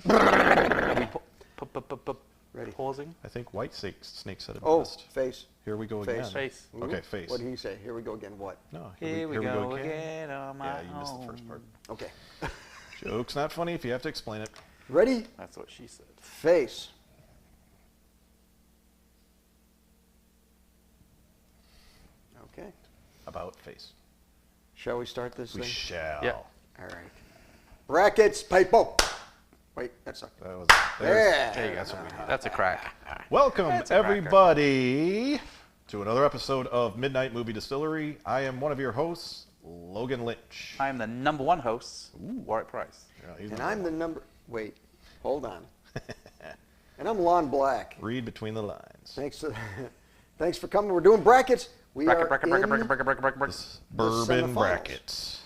Ready. Pausing. I think White Snake said it Oh, best. face. Here we go Face. again. Face. Ooh, Okay, face. What did he say? Here we go again. What? No, Here we go again on my Yeah, you missed the first part. Okay. Joke's not funny if you have to explain it. Ready? That's what she said. Face. Okay. About face. Shall we start this We thing? shall. Yeah. All right. Brackets, paper. Wait, that sucked. That was, Yeah. There you go. That's what we had. That's a crack. Welcome, That's a cracker. everybody, to another episode of Midnight Movie Distillery. I am one of your hosts, Logan Lynch. I am the #1 host, Warwick Price. Yeah, he's And number I'm the one. number. Wait, hold on. And I'm Lon Black. Read between the lines. Thanks for coming. We're doing brackets. We are in This bourbon semifinals. brackets.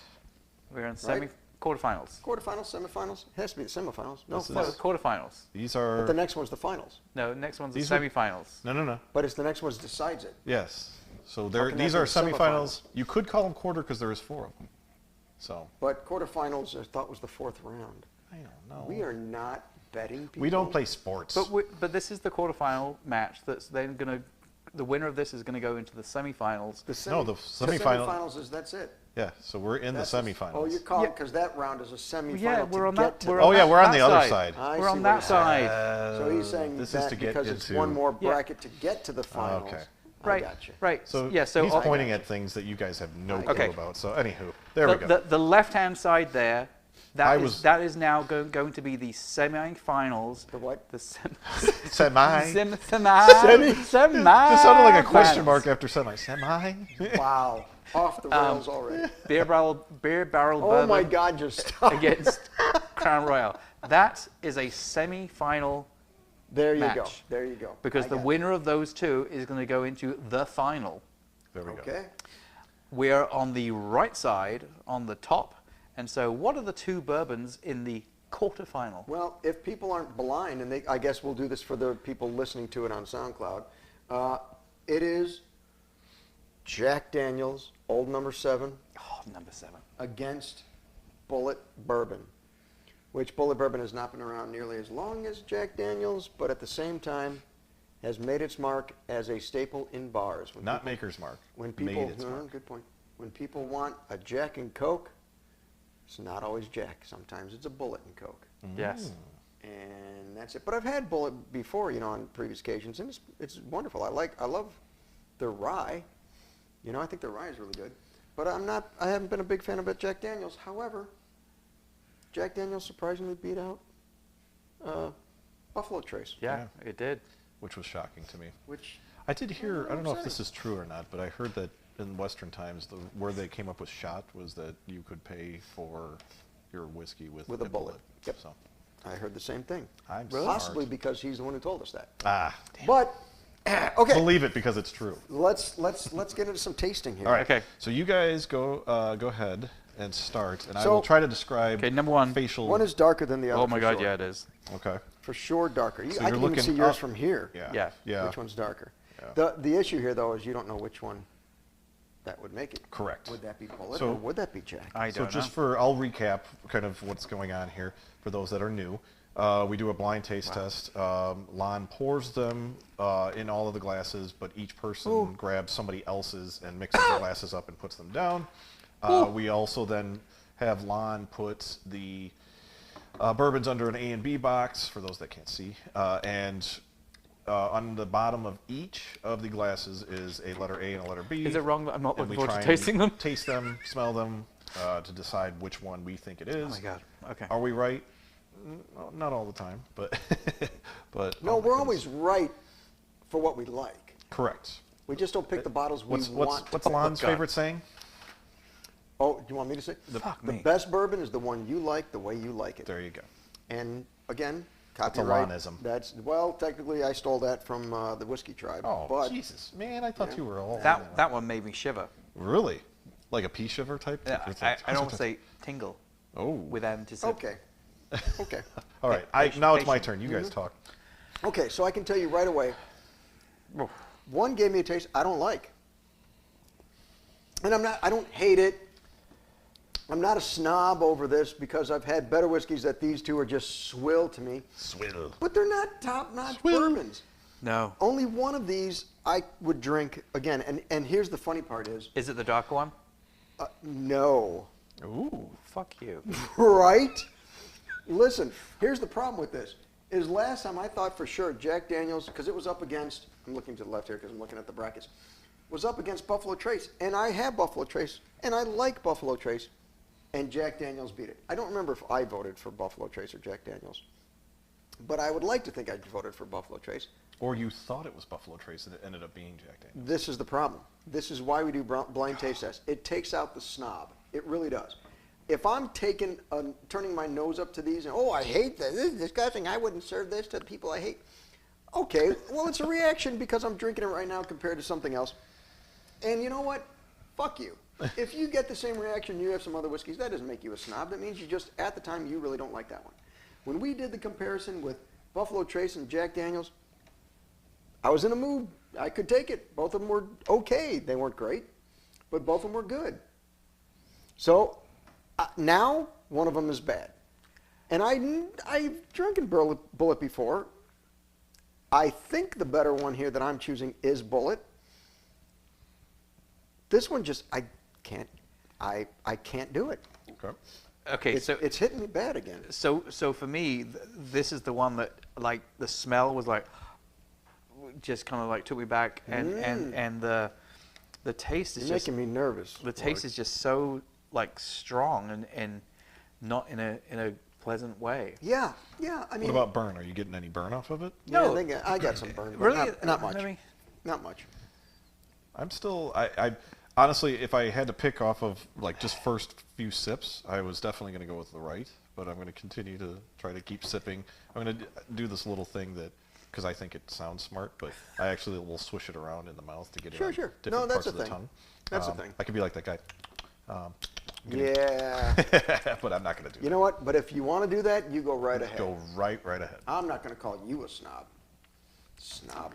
We're in Right? quarterfinals. quarterfinals, semifinals. It has to be the semifinals. No, This is- No, quarterfinals. These but are. the next one's the finals. No, next one's the These are- semifinals. No. But it's the next one that decides it. Yes. So How can these that are be the semifinals. semifinals? You could call them quarter because there is 4 of them. So But quarterfinals, I thought was the 4th round. I don't know. We are not betting people. We don't play sports. But this is the quarterfinal match. That's then gonna. The winner of this is going to go into the semifinals. No, the semifinal- semifinals is that's it. Yeah. So we're in That's the it. semifinals. Oh, you're calling because that round is a semifinal Yeah, we're to on get that. to We're the- Oh, yeah, we're on that the other side. I We're see on what that you're saying. side. So he's saying this that is to get because it's into one more Yeah. bracket to get to the finals. okay. Right. I got you. Right. So yeah. So he's on- pointing at things that you guys have no clue Okay. about. So anywho, there we go. The left-hand side there. I That is was- that is now going to be the semifinals. The what? The Semi. semi. Just sounded like a question finals. mark after semi. Semi. Wow. Off the rails already. Beer barrel Oh bourbon my God, just stop. against Crown Royal. That is a semi-final There you go. match. There you go. because I the got winner of those two is going to go into the final. There we you. go. Okay. We're on the right side, on the top. And so what are the two bourbons in the quarterfinal? Well, if people aren't blind, and I guess we'll do this for the people listening to it on SoundCloud, it is Jack Daniel's Old Number 7 Oh, number 7. against Bulleit Bourbon, which Bulleit Bourbon has not been around nearly as long as Jack Daniel's, but at the same time has made its mark as a staple in bars. When Not people, Maker's Mark. when people, Made its mark. good point. When people want a Jack and Coke, it's not always Jack. Sometimes it's a Bulleit and Coke. Yes. And that's it. But I've had Bulleit before, on previous occasions, and it's wonderful. I love their rye. I think their rye is really good. But I haven't been a big fan of Jack Daniel's. However, Jack Daniel's surprisingly beat out Buffalo Trace. Yeah, it did. Which was shocking to me. Which I did hear, I don't know if upsetting. this is true or not, but I heard that in Western times, where they came up with shot was that you could pay for your whiskey with With a bullet. Yep. So, I heard the same thing. I'm Possibly smart. because he's the one who told us that. Ah, But okay, believe it because it's true. let's get into some tasting here. All right. Okay. So you guys go ahead and start, and I So- will try to describe Okay, number one. facial. One is darker than the other. Oh my for God, sure. yeah, it is. Okay. For sure, darker. So I you're can even looking see yours up- from here. Yeah. Yeah. Yeah. Which one's darker? Yeah. The issue here, though, is you don't know which one that would make it. Correct. Would that be Bulleit So- or would that be Jack? I So don't just know. I'll recap kind of what's going on here for those that are new. We do a blind taste test. Lon pours them in all of the glasses, but each person grabs somebody else's and mixes the glasses up and puts them down. We also then have Lon put the bourbons under an A and B box, for those that can't see. And on the bottom of each of the glasses is a letter A and a letter B. Is it wrong that I'm not And looking we forward try to and tasting them? Taste them, smell them, to decide which one we think it is. Oh my God. Okay. Are we right? No, not all the time, but but No, oh my we're goodness. always right for what we like. correct. We just don't pick the bottles we want. What's Lon's God. favorite saying? Oh, do you want me to say? Fuck The me. best bourbon is the one you like, the way you like it. There you go. And again, a copyright. Lonism. Well, technically, I stole that from the Whiskey Tribe. Oh but Jesus, man! I thought you were all That one made me shiver. really like a pea shiver type. Yeah, It's like- I almost say tingle Oh. with anticipation. okay, okay, All right. Patient, Now it's my patient. turn. You guys talk. okay. So I can tell you right away. One gave me a taste I don't like, and I don't hate it. I'm not a snob over this because I've had better whiskeys that these two are just swill to me. Swill. But they're not top-notch Swill. bourbons. No. Only one of these I would drink again. And here's the funny part is, Is it the darker one? no. Ooh, fuck you. Right? Listen, here's the problem with this. Is last time I thought for sure Jack Daniels, because it was up against, I'm looking to the left here because I'm looking at the brackets, was up against Buffalo Trace. And I have Buffalo Trace, and I like Buffalo Trace, and Jack Daniels beat it. I don't remember if I voted for Buffalo Trace or Jack Daniels, but I would like to think I voted for Buffalo Trace. Or you thought it was Buffalo Trace and it ended up being Jack Daniels. This is the problem. This is why we do blind taste tests. It takes out the snob. It really does. If I'm turning my nose up to these, and I hate this. This is disgusting. I wouldn't serve this to the people I hate. Okay, well, it's a reaction because I'm drinking it right now compared to something else. And you know what? Fuck you. If you get the same reaction, you have some other whiskeys, that doesn't make you a snob. That means you just, at the time, you really don't like that one. When we did the comparison with Buffalo Trace and Jack Daniels, I was in a mood. I could take it. Both of them were okay. They weren't great, but both of them were good. So now one of them is bad. And I've drunken Bulleit before. I think the better one here that I'm choosing is Bulleit. This one just, I can't do it. Okay. Okay, so It's hitting me bad again. so for me, this is the one that like the smell was like just kind of like took me back, and the taste is You're just making me nervous. the taste is just so like strong and not in a pleasant way. Yeah. I mean, What about burn? Are you getting any burn off of it? yeah, No. I got some burn, but Really? not much. I mean, Not much. I'm still, I honestly, if I had to pick off of like just first few sips, I was definitely going to go with the right, but I'm going to continue to try to keep sipping. I'm going to do this little thing that, because I think it sounds smart, but I actually will swish it around in the mouth to get it on Sure. different No, that's parts a of the thing. tongue. That's a thing. I could be like that guy. Yeah. But I'm not going to do You know what? But if you want to do that, you go right that. ahead. Go right ahead. I'm not going to call you a snob. Snob.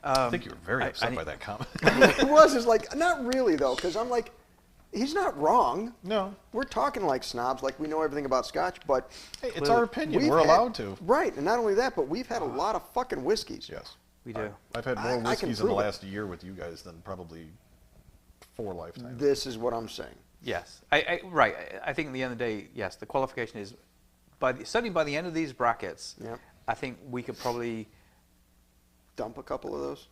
I think you were very I upset need- by that comment. It was. It's like, not really, though, because I'm like, he's not wrong. No. We're talking like snobs, like we know everything about Scotch, but Hey, it's our opinion. we've We're had- allowed to. Right, and not only that, but we've had a lot of fucking whiskeys. Yes. we do. I've had more I can whiskeys in the prove it. last year with you guys than probably 4 lifetimes. This is what I'm saying. Yes, right. I think at the end of the day, yes, the qualification is, certainly by the end of these brackets, Yep. I think we could probably Dump a couple of those.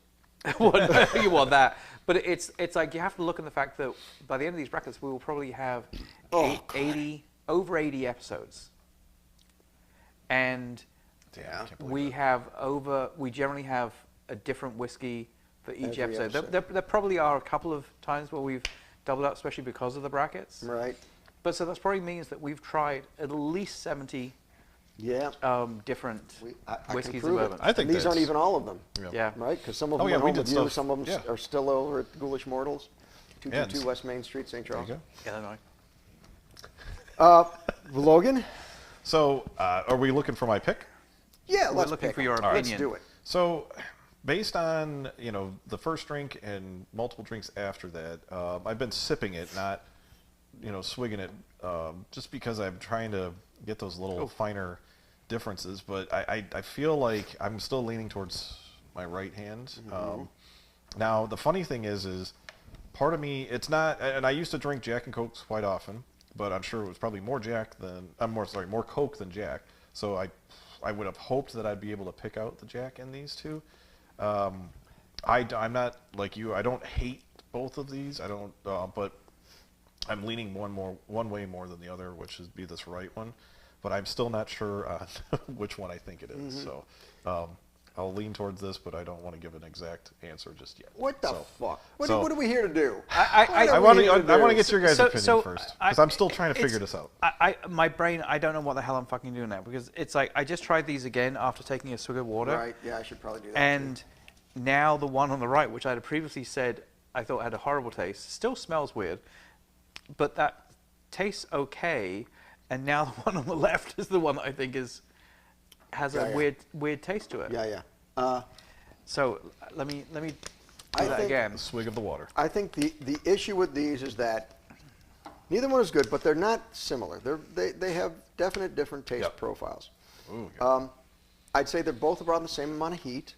you want that, but it's like you have to look at the fact that by the end of these brackets, we will probably have over 80 episodes, and Damn, I can't believe we that. we generally have a different whiskey for each Every episode. episode. There probably are a couple of times where we've doubled up, especially because of the brackets. Right. But so that probably means that we've tried at least 70 Yeah. different I can whiskeys and prove it. bourbons. I think And these aren't that's- even all of them. Yeah. Right? Because some of Oh, them yeah, went we home did with you. stuff- Some of them yeah. are still over at Ghoulish Mortals, Yeah, 222 West Main Street, St. There Charles. you go. Illinois. Logan? So, are we looking for my pick? Yeah, We're let's looking pick for 'em. your Let's opinion. do it. So, based on the first drink and multiple drinks after that, I've been sipping it, not swigging it, just because I'm trying to get those little finer differences. But I feel like I'm still leaning towards my right hand. Now the funny thing is part of me, it's not, and I used to drink Jack and Cokes quite often, but I'm sure it was probably more more Coke than Jack. So I would have hoped that I'd be able to pick out the Jack in these two. I'm not like you. I don't hate both of these. I don't, but I'm leaning one way more than the other, which would be this right one. But I'm still not sure on which one I think it is. So I'll lean towards this, but I don't want to give an exact answer just yet. What the So- fuck? so- What are we here to do? I want to get your guys' opinion So, first, because I'm still trying to figure this out. My brain, I don't know what the hell I'm fucking doing now, because it's like I just tried these again after taking a swig of water. Right, yeah, I should probably do that. And now the one on the right, which I had previously said I thought had a horrible taste, still smells weird, but that tastes okay. And now the one on the left is the one that I think has a weird taste to it. Yeah. So let me do I that think- again. A swig of the water. I think the issue with these is that Neither one is good, but they're not similar. They have definite different taste Yep. profiles. Ooh, yeah. I'd say they're both around the same amount of heat,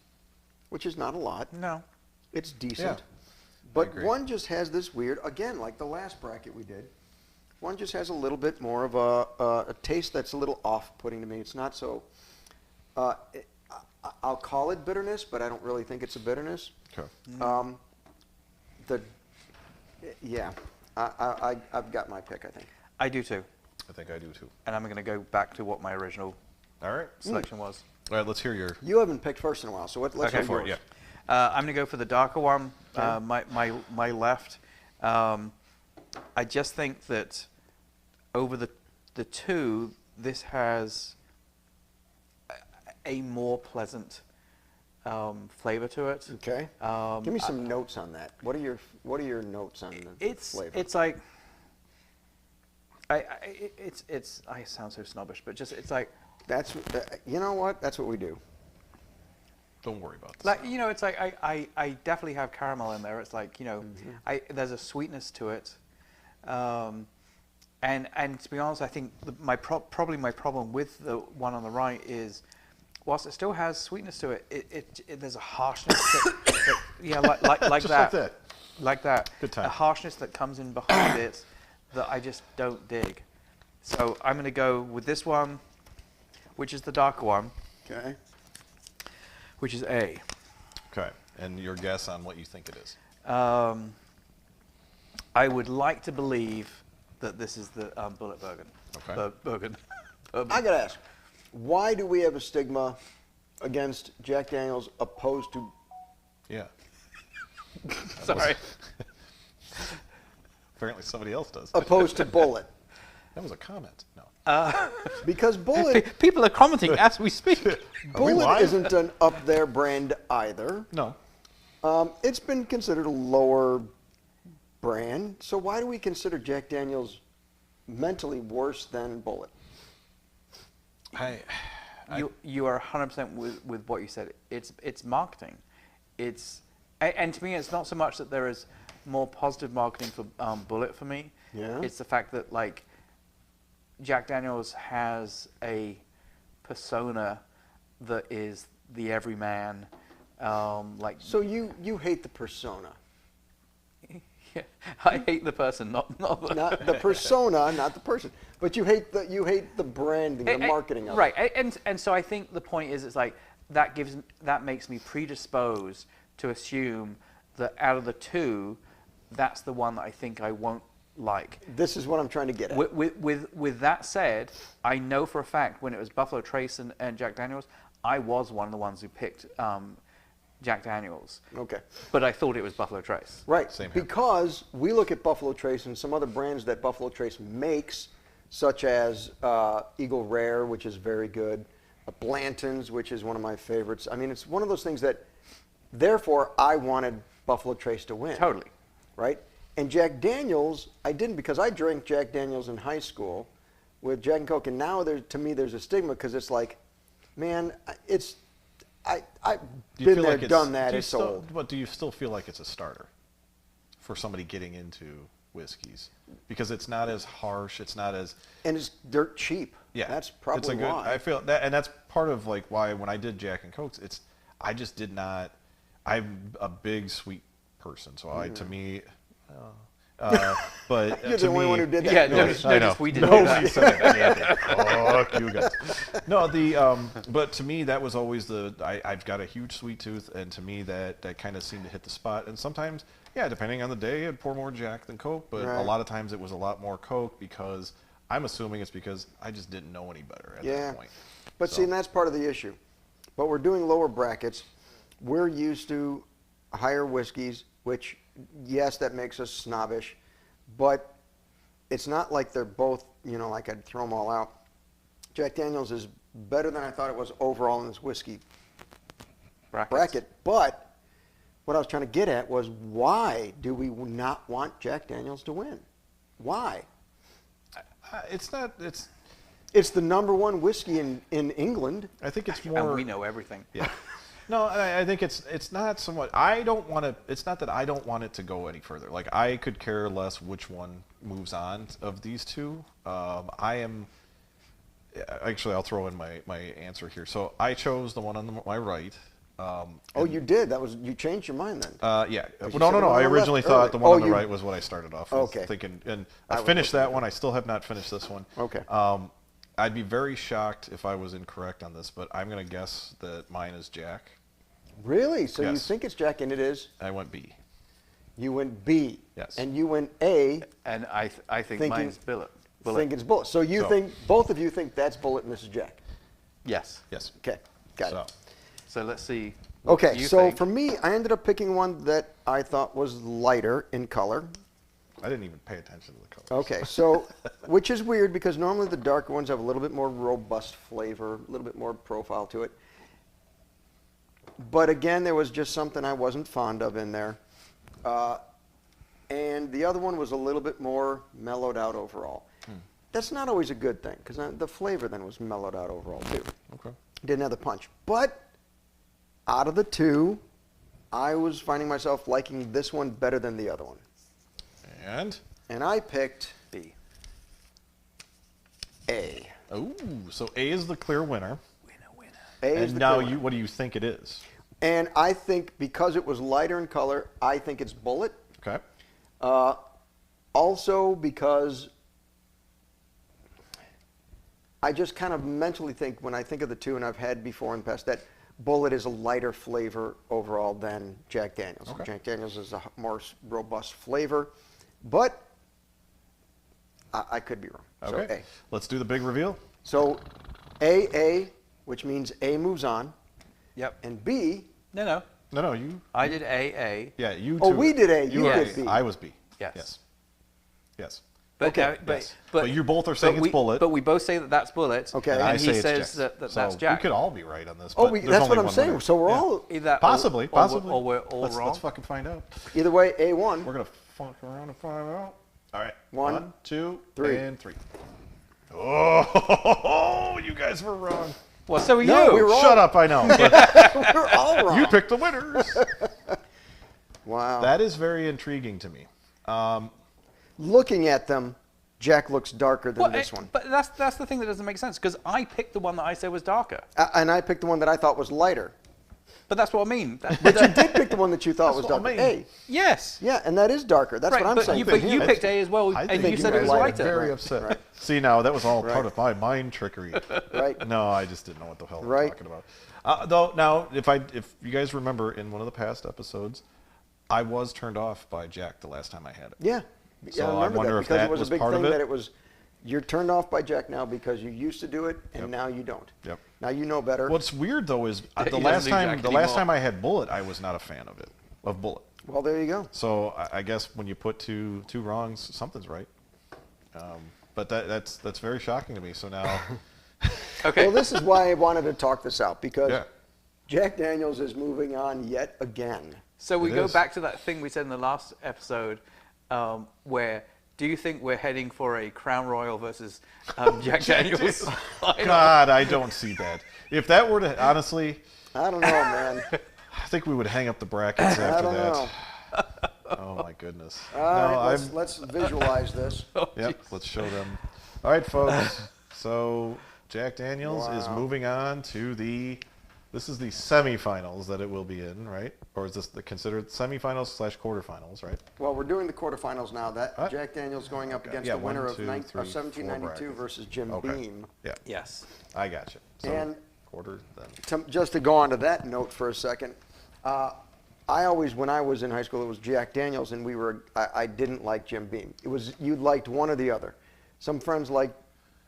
which is not a lot. No. It's decent. Yeah, But agree. one just has this weird, again, like the last bracket we did, one just has a little bit more of a taste that's a little off-putting to me. It's not so, I'll call it bitterness, but I don't really think it's a bitterness. Okay. Yeah, I've got my pick, I think. I do too. I think I do too. And I'm going to go back to what my original All right. selection was. All right, let's hear your. You haven't picked first in a while, so let's Okay. hear For it, yours. yeah. I'm going to go for the darker one, Okay. my left. I just think that over the two, this has a more pleasant flavor to it. Okay. Give me some notes on that. What are your notes on the flavor? It's like I sound so snobbish, but just it's like You know what? That's what we do. Don't worry about this. like it's like I definitely have caramel in there. It's like Mm-hmm. there's a sweetness to it, and to be honest, I think probably my problem with the one on the right is, whilst it still has sweetness to it, there's a harshness that like Just that. like that. Good time. A harshness that comes in behind it that I just don't dig. So I'm going to go with this one, which is the darker one, Okay. which is A. Okay. And your guess on what you think it is? I would like to believe that this is the Bulleit Bourbon. Okay. Bourbon. I gotta ask, why do we have a stigma against Jack Daniels opposed to? Yeah. Sorry. Apparently somebody else does. Opposed to Bulleit? That was a comment. No. Because Bulleit People are commenting as we speak. Are we Bulleit live? isn't an up there brand either. No. It's been considered a lower brand. So why do we consider Jack Daniels mentally worse than Bulleit? You are 100% with what you said. It's marketing. And to me, it's not so much that there is more positive marketing for Bulleit for me. Yeah. It's the fact that like Jack Daniels has a persona that is the everyman. Like So you hate the persona, yeah, I hate the person, not the not the persona, not the person, but you hate the branding, the marketing of right. it. And so I think the point is, it's like that makes me predisposed to assume that out of the two, that's the one that I think I won't like. This is what I'm trying to get at. With that said, I know for a fact when it was Buffalo Trace and Jack Daniels, I was one of the ones who picked Jack Daniels. Okay. But I thought it was Buffalo Trace. Right. Same here. Because we look at Buffalo Trace and some other brands that Buffalo Trace makes, such as Eagle Rare, which is very good, Blanton's, which is one of my favorites. I mean, it's one of those things that, therefore, I wanted Buffalo Trace to win. Totally. Right? And Jack Daniels, I didn't, because I drank Jack Daniels in high school with Jack and Coke, and now to me there's a stigma because it's like, man, I've Do you been feel there, like it's- done that, do you it's still- old. But do you still feel like it's a starter for somebody getting into whiskeys? Because it's not as harsh, it's not as... And it's dirt cheap. Yeah. That's probably it's a good, why. I feel that, and that's part of like why when I did Jack and Cokes, I just did not, I'm a big sweet person, so to me... but You're to the only me, one who did that. Yeah, No, notice we didn't do Nobody that. said that. Fuck you guys. No, but to me that was always I've got a huge sweet tooth, and to me that kind of seemed to hit the spot. And sometimes, yeah, depending on the day, I'd pour more Jack than Coke, but Right. a lot of times it was a lot more Coke because I'm assuming it's because I just didn't know any better at Yeah. that point. But see, and that's part of the issue. But we're doing lower brackets. We're used to higher whiskeys, which, yes, that makes us snobbish. But it's not like they're both, like I'd throw them all out. Jack Daniels is better than I thought it was overall in this whiskey bracket. But what I was trying to get at was, why do we not want Jack Daniels to win? Why? It's not. It's the number one whiskey in England. I think it's And more. we know everything. Yeah. No, I think it's not somewhat. I don't want to. It's not that I don't want it to go any further. Like I could care less which one moves on of these two. I am. Actually, I'll throw in my answer here. So I chose the one on my right. Oh, you did. That was you changed your mind then. Yeah. you Well, said no. the one I on the originally left thought early. the one Oh, on the you- right was what I started off with. Okay. Thinking, and I I was finished looking that at one. I still have not finished this one. Okay. I'd be very shocked if I was incorrect on this, but I'm going to guess that mine is Jack. Really? So you Yes. think it's Jack, and it is? I went B. You went B. Yes. And you went A. And I think Thinking- mine's Bulleit. Think it's Bulleit. So you So- think both of you think that's Bulleit and this is Jack. Yes. Yes. Okay. Got So, it. So let's see. What Okay, you so think. for me, I ended up picking one that I thought was lighter in color. I didn't even pay attention to the colors. Okay, so, which is weird because normally the darker ones have a little bit more robust flavor, a little bit more profile to it. But again, there was just something I wasn't fond of in there. And the other one was a little bit more mellowed out overall. That's not always a good thing because the flavor then was mellowed out overall too. Okay. Didn't have the punch. But out of the two, I was finding myself liking this one better than the other one. And? And I picked B. A. Oh, so A is the clear winner. Winner. A is And the now clear winner. what do you think it is? And I think because it was lighter in color, I think it's Bulleit. Okay. Also because I just kind of mentally think when I think of the two, and I've had before in the past, that Bulleit is a lighter flavor overall than Jack Daniels. Okay. Jack Daniels is a more robust flavor, but I could be wrong. Okay. So A. Let's do the big reveal. So A, which means A moves on, Yep. and B. No. No, you. I did A. Yeah, you two. Oh, we did A, you were did A. B. I was B. Yes. Yes. But, Okay. Yes. But you both are saying it's Bulleit. But we both say that that's Bulleit. Okay. And And I he say it's says Jack. that So that's Jack. We could all be right on this. Oh, but there's that's only what I'm one saying. winner. So we're Yeah. all Either Possibly. Or we're all let's, wrong. Let's fucking find out. either way. A won. We're gonna fuck around and find out. All right. One, 1, 2, three. and 3. Oh, you guys were wrong. Well, so are No, you. we were all- Shut up, I know. But We're all wrong. you picked the winners. Wow. That is very intriguing to me. Looking at them, Jack looks darker than Well, this one. But that's the thing that doesn't make sense because I picked the one that I said was darker. And I picked the one that I thought was lighter. But that's what I mean. But you did pick the one that you thought was That's what darker. I mean. A. Yes. Yeah, and that is darker. That's Right, what I'm but saying. you picked A as well, I and think you you said were it was lighter. lighter. Very Right, upset. right. See, now that was all Right. part of my mind trickery. Right. No, I just didn't know what the hell Right. I'm talking about. Though now, if you guys remember in one of the past episodes, I was turned off by Jack the last time I had it. Yeah. So Yeah, I remember wonder that if because that it was was a big part of thing it. that it was you're turned off by Jack now because you used to do it and Yep. now you don't. Yep. Now you know better. What's weird though is He the doesn't last do time Jack the last anymore. time I had Bulleit, I was not a fan of Bulleit. Well, there you go. So I guess when you put two wrongs, something's right. But that's very shocking to me. So now, Okay. Well, this is why I wanted to talk this out because yeah, Jack Daniels is moving on yet again. So we It go is. back to that thing we said in the last episode, where do you think we're heading for a Crown Royal versus Jack Daniels? God, I don't see that. If that were to honestly, I don't know, man. I think we would hang up the brackets I after don't that. know. Oh my goodness. All right, I'm- let's visualize this. Yep, let's show them. All right, folks. So Jack Daniels is Wow. moving on to this is the semifinals that it will be in, right? Or is this the considered semifinals / quarterfinals, right? Well, we're doing the quarterfinals now. That What? Jack Daniels going up against Yeah, the winner 1, of 2, 3, 1792 4 versus Jim Okay. Beam. Yeah, Yes. I got you. So And- quarter then. Just to go on to that note for a second, I always, when I was in high school, it was Jack Daniels, and I didn't like Jim Beam. It was you liked one or the other. Some friends liked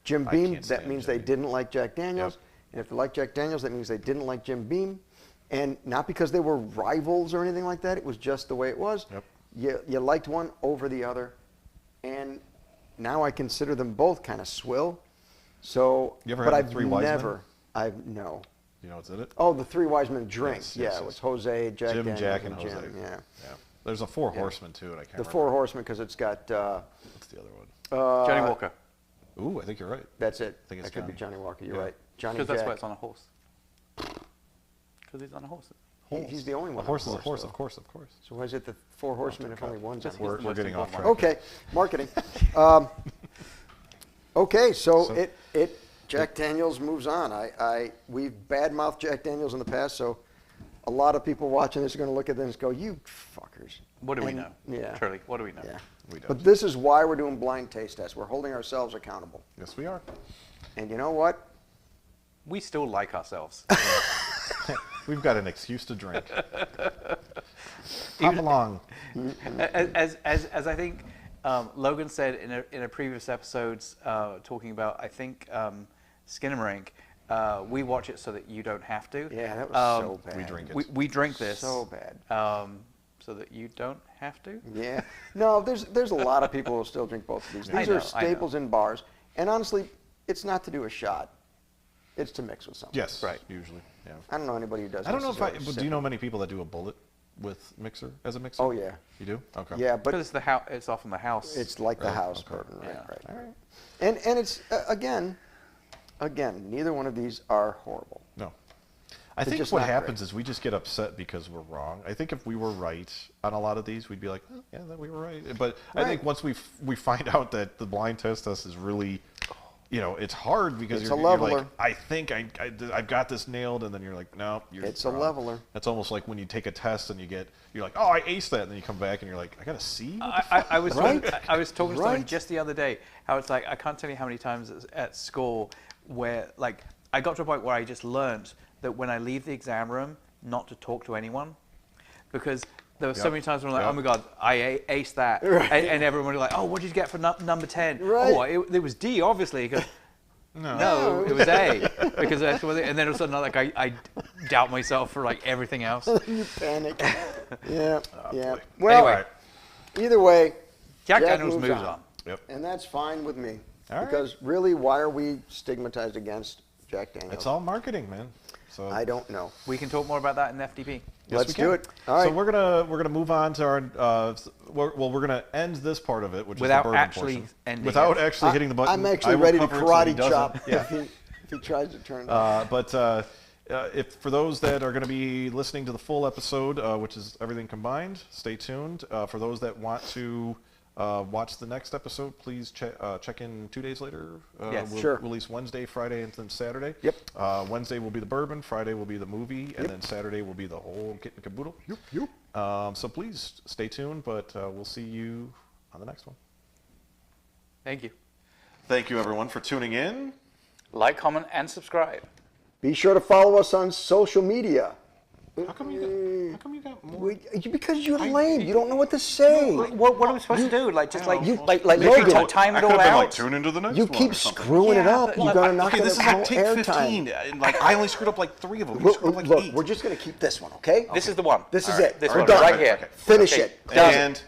Jim I Beam. can't That stand means Jim they Beam. didn't like Jack Daniels. Yep. And if they liked Jack Daniels, that means they didn't like Jim Beam. And not because they were rivals or anything like that. It was just the way it was. Yep. You liked one over the other. And now I consider them both kind of swill. So, You ever but had the I've Three Wise Men? never, no. You know what's in it? Oh, the Three Wise Men drink. Yes, Yeah, yes, it yes. was Jose, Jack Jim, Daniels, Jack, and and Jim. Jose. Yeah. Yeah. There's a Four Horsemen too, and I can't The remember. Four Horsemen because it's got. What's the other one? Johnny Walker. Ooh, I think you're right. That's it. think it's That could be Johnny. Johnny Walker. You're Yeah. right. Johnny Because that's Jack. why it's on a horse. Because he's on a horse. He's the only one. A horse is a on horse, though. of course, of course. So why is it the 4 horsemen if only one's on? We're getting off track. Okay, marketing. Okay, so it Jack Daniels moves on. We've badmouthed Jack Daniels in the past, so a lot of people watching this are going to look at this and go, "You fuckers." What do we And- know? Yeah. Truly, what do we know? Yeah. We don't. But this is why we're doing blind taste tests. We're holding ourselves accountable. Yes, we are. And you know what? We still like ourselves. We've got an excuse to drink. Hop along. as I think Logan said in a previous episodes talking about, I think, Skinamarink, we watch it so that you don't have to. Yeah, that was so bad. We drink it. We drink this So bad. so that you don't have to. Yeah. No, there's a lot of people who still drink both of these. These I are know. staples in bars. And honestly, it's not to do a shot. It's to mix with something. Yes, Right. usually. Yeah. I don't know anybody who does. I don't know if necessarily but sip do you know it. many people that do a Bulleit with mixer as a mixer? Oh yeah. You do? Okay. Yeah, but Because it's often the house. it's like the Right, house okay. bourbon, right? Yeah. Right. All right. And it's again, neither one of these are horrible. No. I They're think just what not happens great. is we just get upset because we're wrong. I think if we were right on a lot of these, we'd be like, oh, yeah, that we were right. But I think Right. once we find out that the blind test is really, it's hard because It's you're, a you're leveler. like, I think I've got this nailed, and then you're like, no, you're It's a wrong. leveler. That's almost like when you take a test and you're like, oh, I aced that, and then you come back and you're like, I got a C? What the fuck? I was Right? I was talking to someone Right. just the other day how it's like I can't tell you how many times at school where like I got to a point where I just learned that when I leave the exam room not to talk to anyone because there were so Yep. many times when I'm like, Yep. oh my god, I aced that, Right. and everyone was like, oh, what did you get for number 10? Right. Oh, it was D, obviously. Because No. no, it was A because that's what. And then all of a sudden, like I doubt myself for like everything else. You panic. Yeah. Yeah. boy. Well, Anyway. either way, Jack Daniels moves on. Yep. and that's fine with me. All right. Because really, why are we stigmatized against Jack Daniels? It's all marketing, man. So I don't know. We can talk more about that in FDP. Yes, Let's we can. do it. All right. So we're gonna move on to our. We're gonna end this part of it, which Without is the bourbon actually portion. ending Without it. actually hitting the button. I'm I actually will ready to cover it so he karate doesn't. chop Yeah. if he tries to turn it on. But if for those that are going to be listening to the full episode, which is everything combined, stay tuned. For those that want to watch the next episode, please check in 2 days later. Yes. We'll Sure. release Wednesday, Friday, and then Saturday. Yep. Wednesday will be the bourbon, Friday will be the movie, and then Saturday will be the whole kit and caboodle. So please stay tuned, but we'll see you on the next one. Thank you. Thank you, everyone, for tuning in. Like, comment, and subscribe. Be sure to follow us on social media. How come you got more? Because you're lame. You don't know what to say. What are we supposed to do? Like, just like, You like like literally Logan. time it I could all have been out? like, tune into the next You one keep or something. screwing it Yeah, up. but You're look, gonna knock Okay, it this is out like take airtime. 15. And like I only screwed up like 3 of them. You screwed up like Look, 8. we're just gonna keep this one, okay? This is the one. This is All right. it. This We're one, done. right here. Finish Okay. it. Does it. And